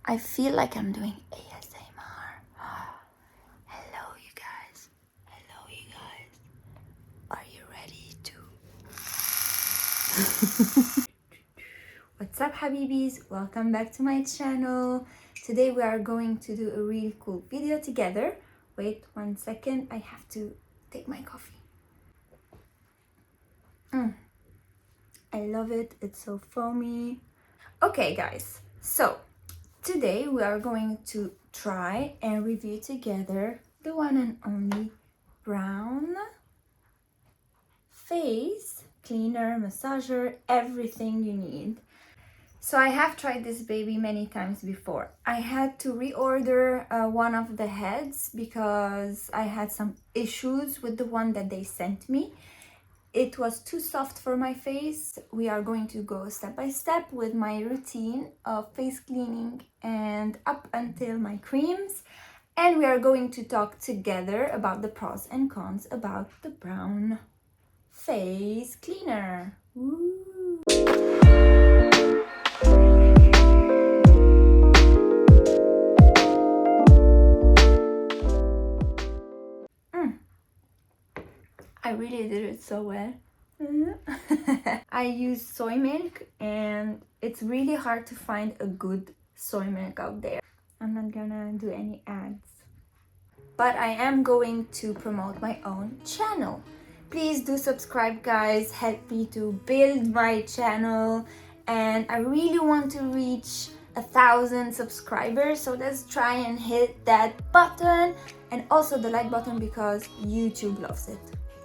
I feel like I'm doing ASMR. Hello, you guys. Hello, you guys. Are you ready to? What's up, Habibis? Welcome back to my channel. Today we are going to do a really cool video together. Wait 1 second. I have to take my coffee. I love it. It's so foamy. Okay, guys. So today we are going to try and review together the one and only Braun Face Cleaner, Massager, everything you need. So I have tried this baby many times before. I had to reorder one of the heads because I had some issues with the one that they sent me. It was too soft for my face. We are going to go step by step with my routine of face cleaning and up until my creams. And we are going to talk together about the pros and cons about the Braun Face Cleaner. Woo. I really did it so well. I use soy milk and it's really hard to find a good soy milk out there. I'm not gonna do any ads, but I am going to promote my own channel. Please do subscribe, guys. Help me to build my channel, and I really want to reach 1,000 subscribers, so let's try and hit that button and also the like button because YouTube loves it.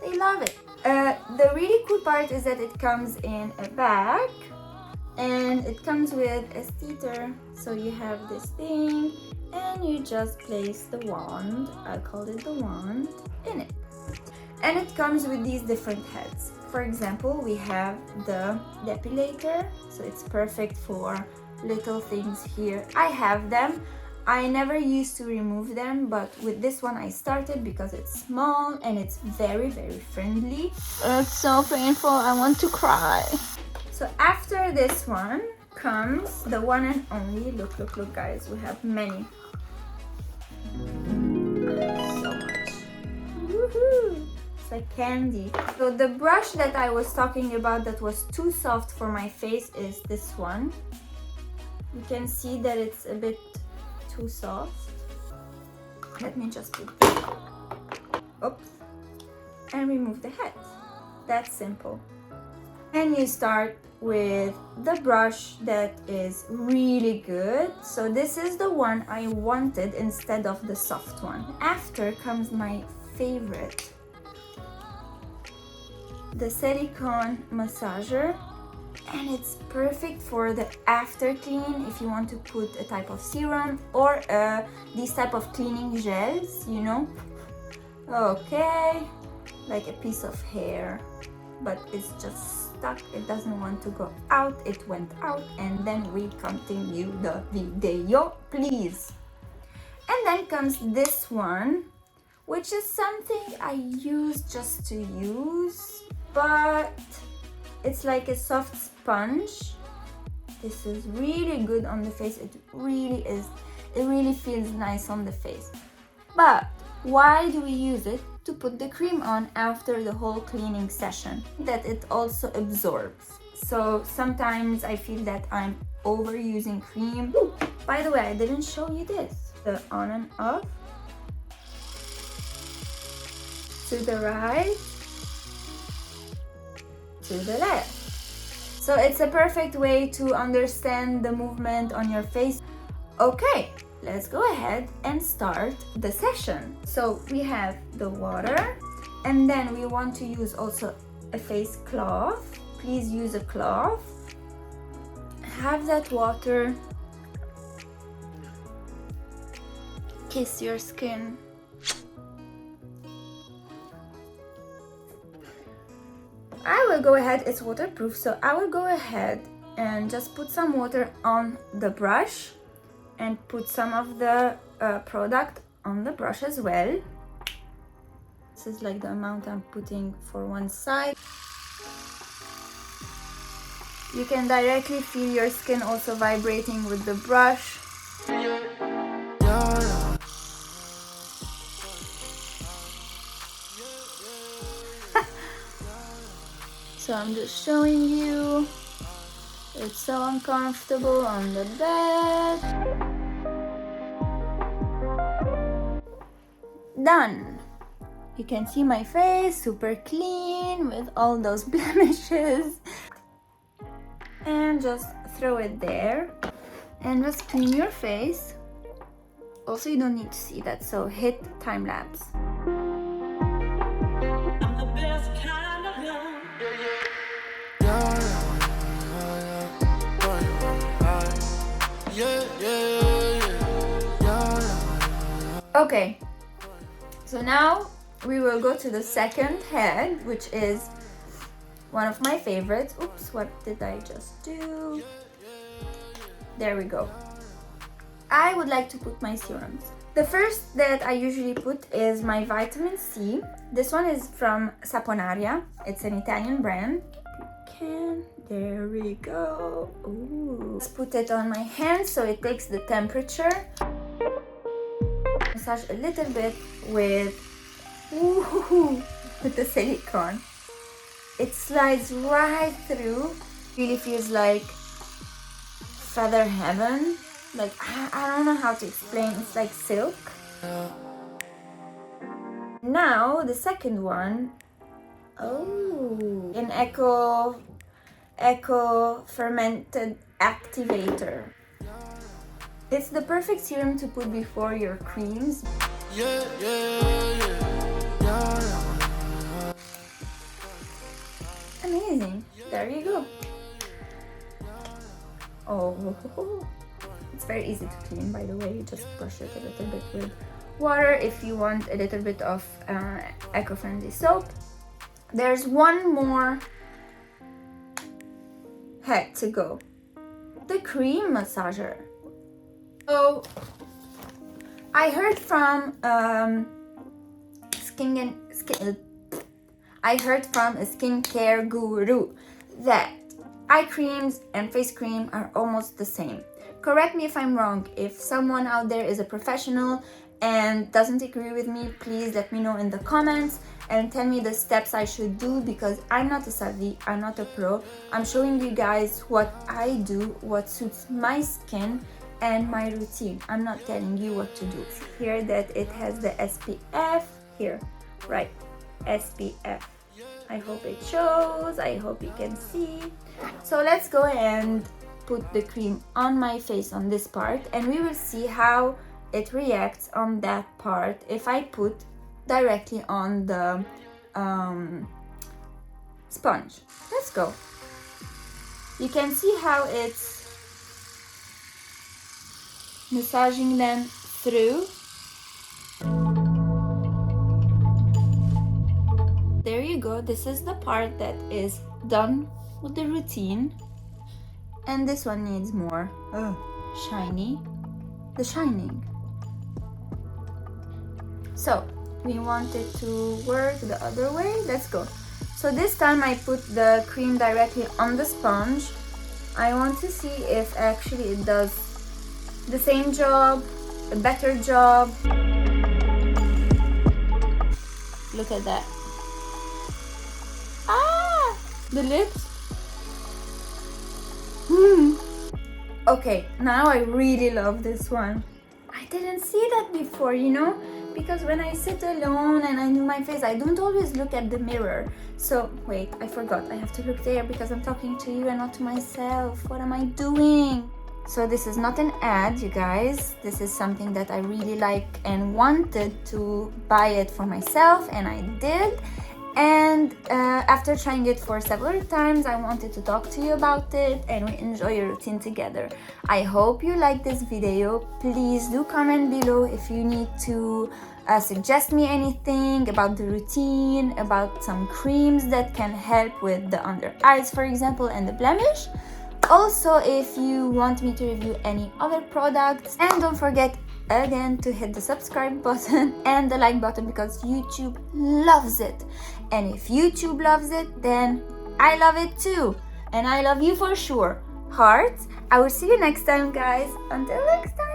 They love it. The really cool part is that it comes in a bag and it comes with a steater. So you have this thing and you just place the wand, I call it the wand, in it. And it comes with these different heads. For example, we have the Epilator, so it's perfect for little things here. I have them. I never used to remove them, but with this one I started because it's small and it's very, very friendly. It's so painful, I want to cry. So after this one comes the one and only, look guys, we have many. So much. Woohoo! It's like candy. So the brush that I was talking about that was too soft for my face is this one. You can see that it's a bit too soft. Let me just put this. Oops. And remove the head. That's simple. And you start with the brush that is really good. So this is the one I wanted instead of the soft one. After comes my favorite, the silicone massager. And it's perfect for the after clean if you want to put a type of serum or these type of cleaning gels, you know. Okay, like a piece of hair, but it's just stuck. It doesn't want to go out. It went out, and then we continue the video, please. And then comes this one, which is something I use just to use, but it's like a soft sponge. This is really good on the face. It really is. It really feels nice on the face. But why do we use it? To put the cream on after the whole cleaning session, that it also absorbs. So sometimes I feel that I'm overusing cream. Ooh, by the way, I didn't show you this. The on and off. To the right. To the left. So it's a perfect way to understand the movement on your face. Okay, let's go ahead and start the session. So we have the water, and then we want to use also a face cloth. Please use a cloth. Have that water kiss your skin. I will go ahead, it's waterproof, so I will go ahead and just put some water on the brush and put some of the product on the brush as well. This is like the amount I'm putting for one side. You can directly feel your skin also vibrating with the brush. So I'm just showing you. It's so uncomfortable on the bed. Done. You can see my face, super clean with all those blemishes. And just throw it there. And just clean your face. Also, you don't need to see that, so hit time lapse. Okay, so now we will go to the second head, which is one of my favorites. Oops, what did I just do? There we go. I would like to put my serums. The first that I usually put is my vitamin C. This one is from Saponaria. It's an Italian brand. There we go. Ooh. Let's put it on my hands so it takes the temperature. Massage a little bit with the silicone. It slides right through. Really feels like feather heaven. Like, I don't know how to explain. It's like silk. Now the second one. Oh, an eco fermented activator. It's the perfect serum to put before your creams. Amazing. There you go. Oh, it's very easy to clean, by the way. You just brush it a little bit with water if you want a little bit of eco-friendly soap. There's one more head to go. The cream massager. So I heard from a skincare guru that eye creams and face cream are almost the same. Correct me if I'm wrong. If someone out there is a professional and doesn't agree with me, please let me know in the comments and tell me the steps I should do, because I'm not a savvy, I'm not a pro. I'm showing you guys what I do, what suits my skin and my routine. I'm not telling you what to do. Here that it has the SPF here, right? SPF. I hope it shows. I hope you can see. So let's go and put the cream on my face on this part, and we will see how it reacts on that part if I put directly on the sponge. Let's go. You can see how it's massaging them through. There you go. This is the part that is done with the routine, and this one needs more shiny. The shining. So we want it to work the other way. Let's go. So this time I put the cream directly on the sponge. I want to see if actually it does the same job, a better job. Look at that. Ah, the lips. Okay, now I really love this one. I didn't see that before, you know, because when I sit alone and I do my face, I don't always look at the mirror. So wait, I forgot. I have to look there because I'm talking to you and not to myself. What am I doing? So this is not an ad, you guys. This is something that I really like and wanted to buy it for myself, and I did. And after trying it for several times, I wanted to talk to you about it and we enjoy a routine together. I hope you like this video. Please do comment below if you need to suggest me anything about the routine, about some creams that can help with the under eyes, for example, and the blemish. Also, if you want me to review any other products, and don't forget again to hit the subscribe button and the like button, because YouTube loves it. And if YouTube loves it, then I love it too. And I love you for sure. Hearts. I will see you next time, guys. Until next time.